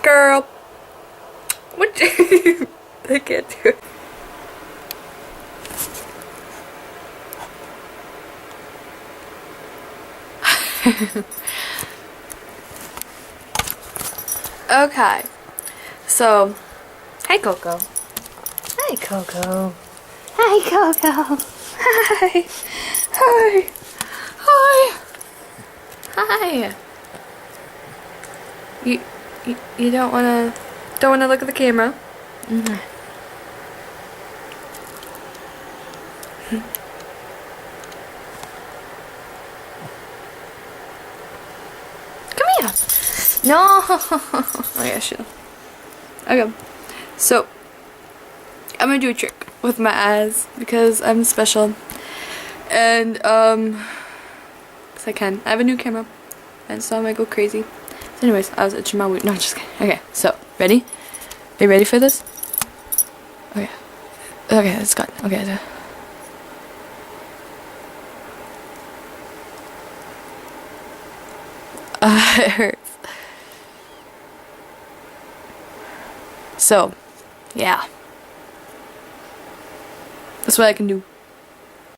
Girl. What? I can't do it. Okay. So, hey Coco. Hi Coco. Hi Coco. Hi. Hi. Hi. Hi. You don't wanna look at the camera? Mm-hmm. Come here. No. Okay, shoot. Okay. So I'm gonna do a trick with my eyes because I'm special, and cause I can. I have a new camera, and so I might go crazy. So anyways, I was itching my wound. No, just kidding. Okay, so ready? Are you ready for this? Okay. Okay, it's good. Okay. It hurts. So, yeah. That's what I can do.